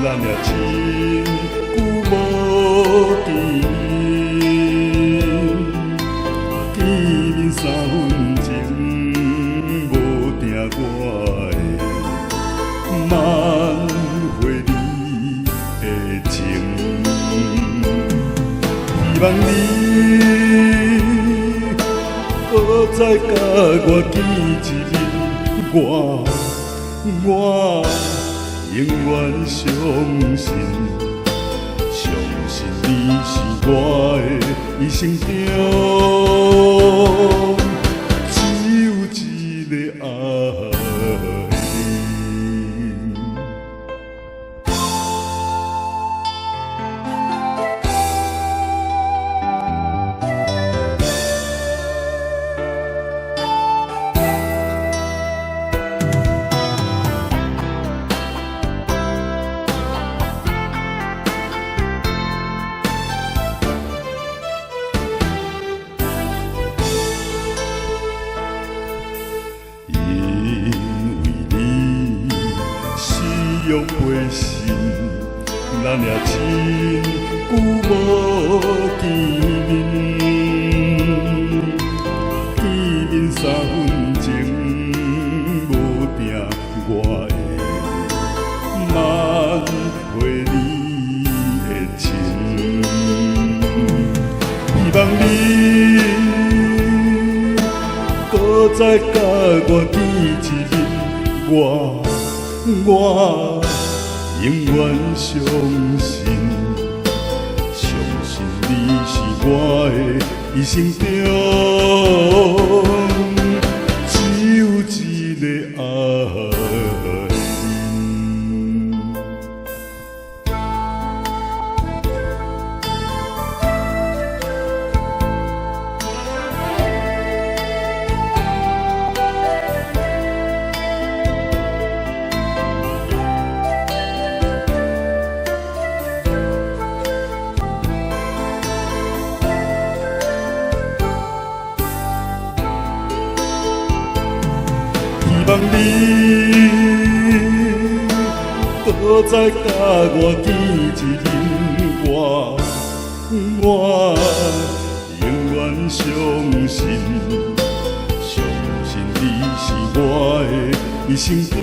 咱也真久无见面，见面3分钟，无定我的挽回你的情，希望你搁再甲我见一面，我永远相信，相信你是我的一生中只有一个爱人。用陪心，咱也真久无见面，见面3分钟，无定我会挽回你的情，希望你搁再甲我见一面，我永远相信，相信你是我的一生中只有一个爱人。希望你搁再甲我见一面，我永远相信，相信你是我的一生中